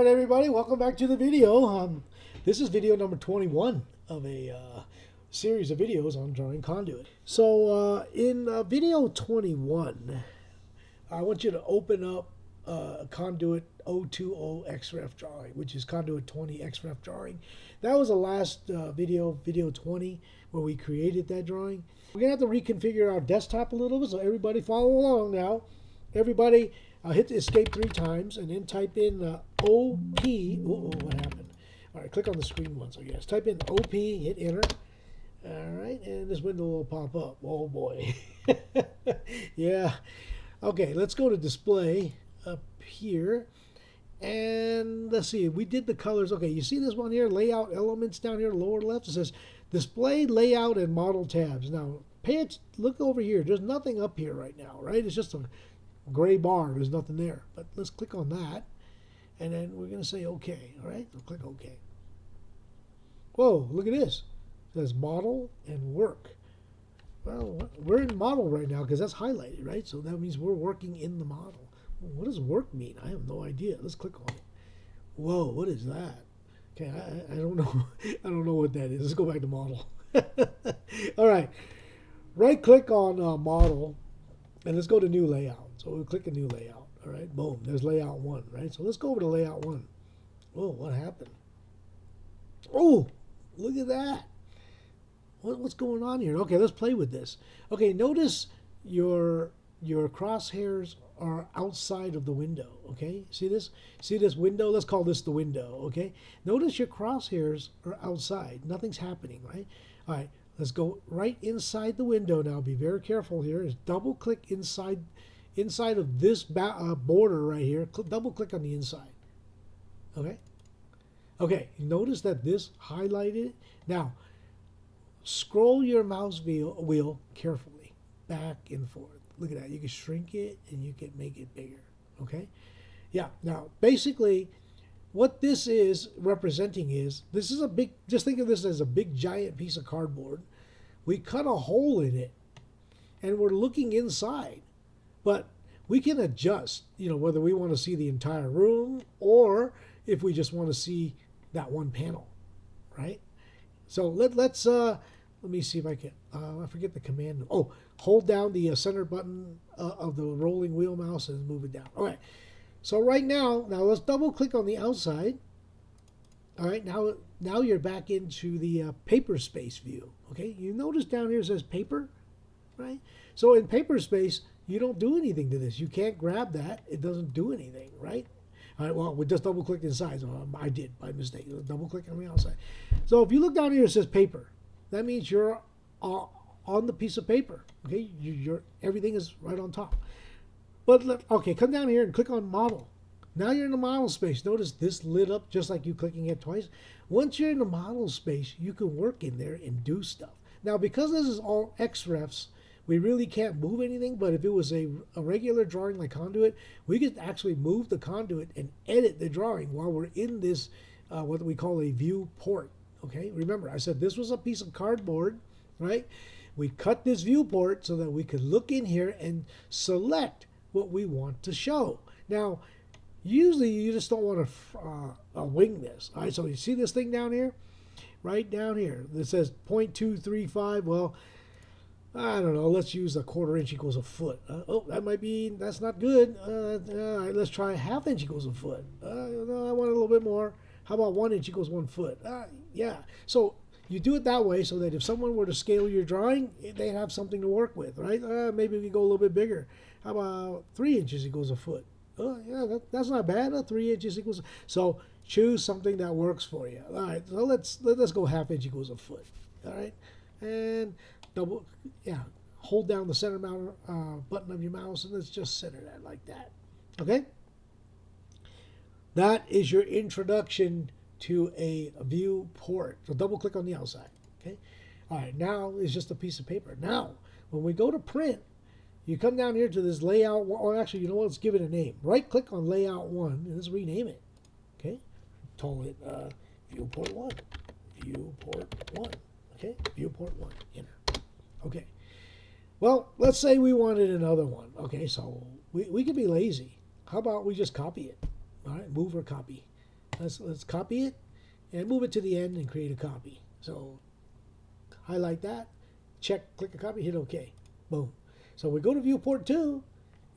right, everybody, welcome back to the video. This is video number 21 of a series of videos on drawing Conduit. So in video 21, I want you to open up Conduit 020 XREF drawing, which is Conduit 20 XREF drawing. That was the last video 20, where we created that drawing. We're going to have to reconfigure our desktop a little bit, so everybody follow along now. Everybody hit the escape 3 times and then type in OP. Oh, what happened? All right, click on the screen once, I guess. Type in OP, hit enter. All right, and this window will pop up. Oh boy. Yeah. Okay, let's go to display up here. And let's see, we did the colors. Okay, you see this one here, layout elements down here, lower left. It says display, layout, and model tabs. Now, look over here. There's nothing up here right now, right? It's just a gray bar. There's nothing there. But let's click on that. And then we're going to say OK. All right? So click OK. Whoa, look at this. It says model and work. Well, we're in model right now because that's highlighted, right? So that means we're working in the model. Well, what does work mean? I have no idea. Let's click on it. Whoa, what is that? Okay, I don't know. I don't know what that is. Let's go back to model. All right. Right click on model and let's go to new layout. So we'll click a new layout. All right, boom, there's layout 1, right? So let's go over to layout 1. Oh, what happened? Oh, look at that. What's going on here? Okay, let's play with this. Okay, notice your crosshairs are outside of the window, okay? See this? See this window? Let's call this the window, okay? Notice your crosshairs are outside. Nothing's happening, right? All right, let's go right inside the window now. Be very careful here. Just double click inside of this border right here. Double click on the inside. Okay? Okay, notice that this highlighted. Now, scroll your mouse wheel carefully back and forth. Look at that. You can shrink it and you can make it bigger. Okay? Yeah, now, basically, what this is representing is, this is a big, just think of this as a big giant piece of cardboard. We cut a hole in it and we're looking inside. But we can adjust, you know, whether we want to see the entire room or if we just want to see that one panel, right? So let me see if I can, I forget the command. Oh, hold down the center button of the rolling wheel mouse and move it down. All right. So right now let's double click on the outside. All right, now you're back into the paper space view. Okay, you notice down here it says paper, right? So in paper space, you don't do anything to this. You can't grab that. It doesn't do anything, right? All right, well, we just double click inside. So I did by mistake. Double click on the outside. So if you look down here, it says paper. That means you're on the piece of paper. Okay, everything is right on top. But okay, come down here and click on model. Now you're in the model space. Notice this lit up just like you clicking it twice. Once you're in the model space, you can work in there and do stuff. Now, because this is all XREFs, we really can't move anything, but if it was a regular drawing like Conduit, we could actually move the Conduit and edit the drawing while we're in this, what we call a viewport, okay? Remember, I said this was a piece of cardboard, right? We cut this viewport so that we could look in here and select what we want to show. Now, usually you just don't want to wing this, all right? So you see this thing down here? Right down here, that says 0.235, well, I don't know, let's use a 1/4 inch equals a foot. Oh, that's not good. All right, let's try 1/2 inch equals a foot. No, I want a little bit more. How about 1 inch equals 1 foot? Yeah. So you do it that way so that if someone were to scale your drawing, they have something to work with, right? Maybe we go a little bit bigger. How about 3 inches equals a foot? Oh, yeah, that's not bad. 3 inches equals. So choose something that works for you. All right, so let's go 1/2 inch equals a foot. All right, and hold down the center button of your mouse and let's just center that like that. Okay, that is your introduction to a viewport. So double click on the outside. Okay, all right, now it's just a piece of paper. Now when we go to print, you come down here to this layout, or actually, you know what, let's give it a name. Right click on layout 1 and let's rename it. Okay, call it viewport 1. Viewport 1. Okay, viewport 1. Enter. Okay. Well, let's say we wanted another one. Okay, so we could be lazy. How about we just copy it? All right, move or copy. Let's copy it and move it to the end and create a copy. So highlight that, check, click a copy, hit OK. Boom. So we go to viewport 2,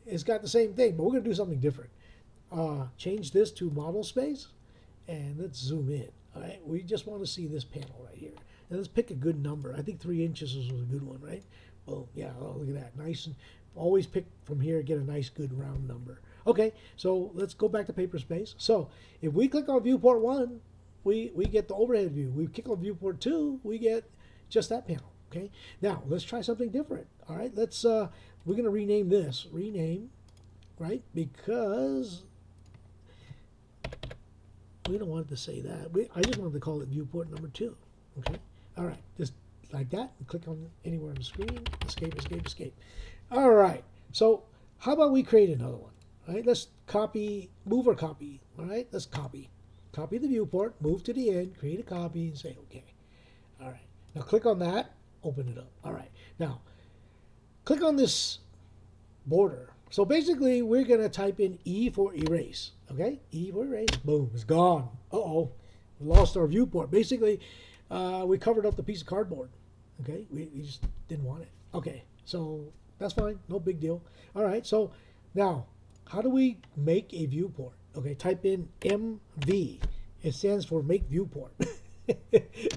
it's got the same thing, but we're going to do something different. Change this to model space, and let's zoom in. All right, we just want to see this panel right here. And let's pick a good number. I think 3 inches was a good one, right? Boom. Yeah, oh, look at that. Nice. And always pick from here, get a nice, good round number. Okay, so let's go back to paper space. So if we click on viewport 1, we get the overhead view. We click on viewport 2, we get just that panel. Okay, now let's try something different. All right, let's we're going to rename this. Rename, right? Because we don't want it to say that. I just wanted to call it viewport number 2. Okay, all right, just like that. And click on anywhere on the screen. Escape, escape, escape. All right, so how about we create another one? All right, let's copy, move or copy. All right, let's copy. Copy the viewport, move to the end, create a copy, and say OK. All right, now click on that, open it up. All right, now click on this border. So basically, we're going to type in E for erase. Okay, E for erase. Boom, it's gone. Uh-oh, we lost our viewport. Basically, we covered up the piece of cardboard. Okay, we just didn't want it. Okay, so that's fine, no big deal. All right, so now, how do we make a viewport? Okay, type in MV. It stands for make viewport.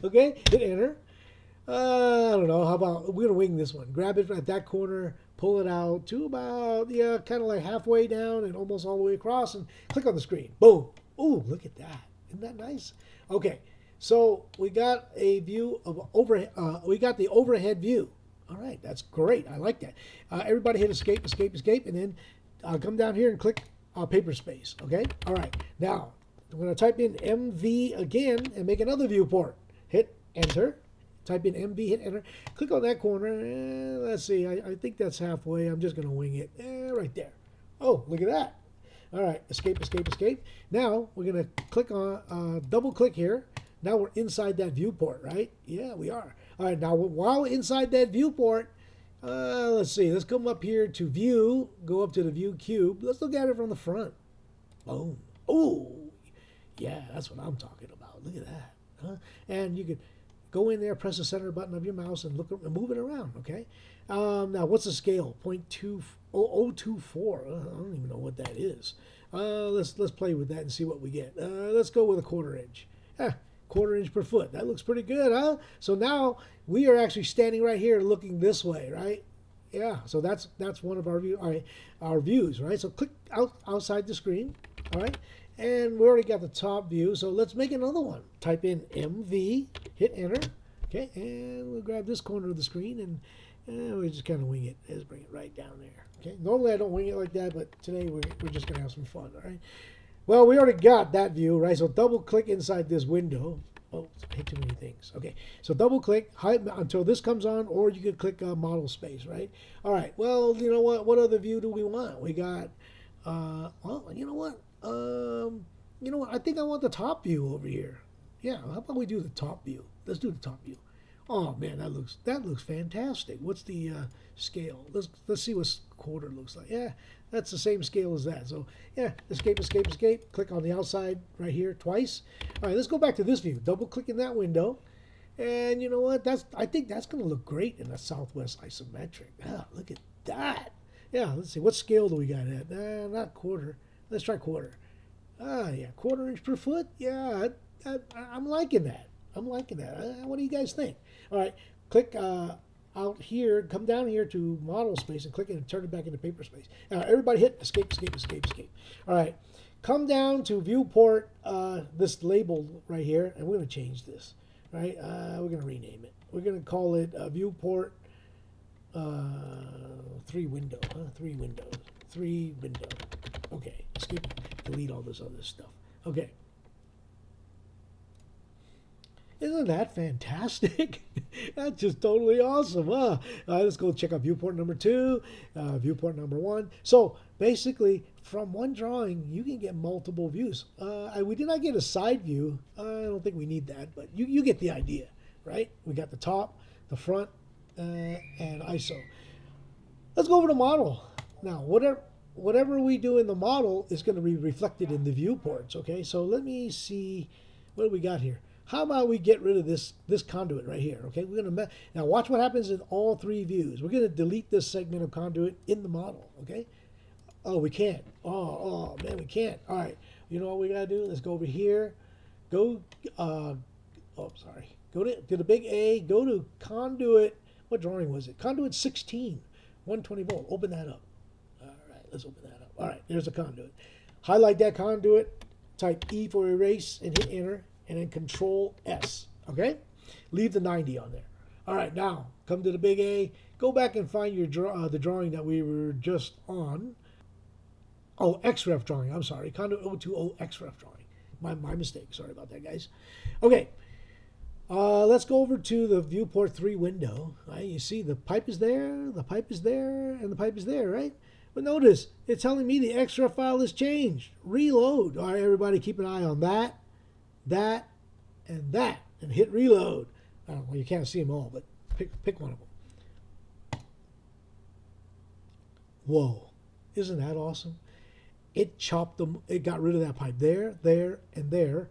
Okay, hit enter. I don't know, how about, we're gonna wing this one. Grab it at that corner, pull it out to about, yeah, kind of like halfway down and almost all the way across, and click on the screen. Boom. Ooh, look at that. Isn't that nice? Okay, so we got a view of overhead, we got the overhead view. All right, that's great. I like that. Everybody hit escape, escape, escape, and then come down here and click paper space. Okay, all right. Now, I'm going to type in MV again and make another viewport. Hit enter. Type in MV, hit enter. Click on that corner. Let's see, I think that's halfway. I'm just going to wing it. Right there. Oh, look at that. All right, escape, escape, escape. Now, we're going to click on, double click here. Now we're inside that viewport, right? Yeah, we are. All right, now while inside that viewport, let's see. Let's come up here to view, go up to the view cube. Let's look at it from the front. Boom. Oh, yeah, that's what I'm talking about. Look at that. Huh? And you could go in there, press the center button of your mouse, and look and move it around. Okay. Now, what's the scale? 0.2024. I don't even know what that is. Let's play with that and see what we get. Let's go with a 1/4 inch. 1/4 inch per foot. That looks pretty good, huh? So now we are actually standing right here, looking this way, right? Yeah. So that's one of our view. All right, our views, right? So click outside the screen. All right. And we already got the top view, so let's make another one. Type in MV, hit enter. Okay, and we'll grab this corner of the screen and we just kind of wing it. Let's bring it right down there. Okay, normally I don't wing it like that, but today we're just going to have some fun, all right? Well, we already got that view, right? So double click inside this window. Oh, I hit too many things. Okay, so double click until this comes on, or you could click model space, right? All right, well, you know what? What other view do we want? We got, well, you know what? I think I want the top view over here. Yeah, how about we do the top view? Let's do the top view. Oh man, that looks fantastic. What's the scale? Let's see what 1/4 looks like. Yeah, that's the same scale as that. So yeah, escape, escape, escape. Click on the outside right here twice. All right, let's go back to this view. Double click in that window, and you know what? I think that's going to look great in a Southwest isometric. Ah, look at that. Yeah, let's see. What scale do we got at? Not 1/4. Let's try 1/4. Yeah, 1/4 inch per foot. Yeah, I'm liking that. I'm liking that. What do you guys think? All right, click out here, come down here to model space and click it and turn it back into paper space. Now, everybody hit escape, escape, escape, escape. All right, come down to viewport, this label right here, and we're going to change this, right? We're going to rename it. We're going to call it viewport 3 window, 3 windows, 3 window. Okay, escape, delete all this other stuff. Okay. Isn't that fantastic? That's just totally awesome, huh? Let's go check out viewport number 2, viewport number 1. So basically, from one drawing, you can get multiple views. We did not get a side view. I don't think we need that, but you get the idea, right? We got the top, the front, and ISO. Let's go over to model. Now, what whatever we do in the model is going to be reflected in the viewports. Okay, so let me see what do we got here. How about we get rid of this conduit right here? Okay, we're gonna now watch what happens in all three views. We're gonna delete this segment of conduit in the model. Okay. Oh, we can't. Oh man, we can't. All right. You know what we gotta do? Let's go over here. Go. Oh, sorry. Go to the big A. Go to conduit. What drawing was it? Conduit 16, 120 volt. Open that up. All right. Let's open that up. All right. There's a conduit. Highlight that conduit. Type E for erase and hit enter. And then Control S, okay? Leave the 90 on there. All right, now come to the big A. Go back and find your the drawing that we were just on. Oh, XREF drawing. I'm sorry, Conduit 020 XREF drawing. My mistake. Sorry about that, guys. Okay, let's go over to the Viewport 3 window. Right? You see the pipe is there, the pipe is there, and the pipe is there, right? But notice it's telling me the XREF file has changed. Reload. All right, everybody, keep an eye on that. That, and hit reload. Well, you can't see them all, but pick one of them. Whoa, isn't that awesome? It chopped them, it got rid of that pipe there, and there,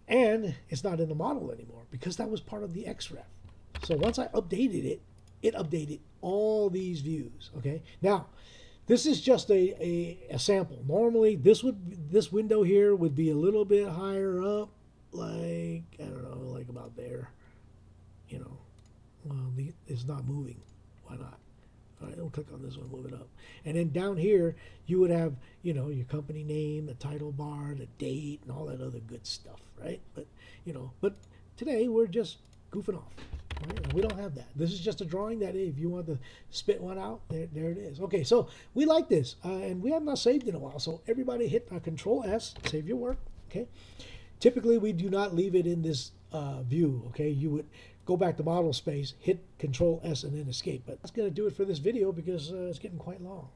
and it's not in the model anymore because that was part of the XREF. So once I updated it, it updated all these views, okay? Now, this is just a sample. Normally, this window here would be a little bit higher up, like, I don't know, like about there. You know, well, it's not moving. Why not? All right, we'll click on this one, move it up. And then down here, you would have, you know, your company name, the title bar, the date, and all that other good stuff, right? But, you know, but today we're just goofing off. Right? We don't have that. This is just a drawing that if you want to spit one out, there it is. Okay, so we like this, and we have not saved in a while. So everybody hit Control S, save your work. Okay. Typically, we do not leave it in this view. Okay, you would go back to model space, hit Control S, and then escape. But that's going to do it for this video because it's getting quite long.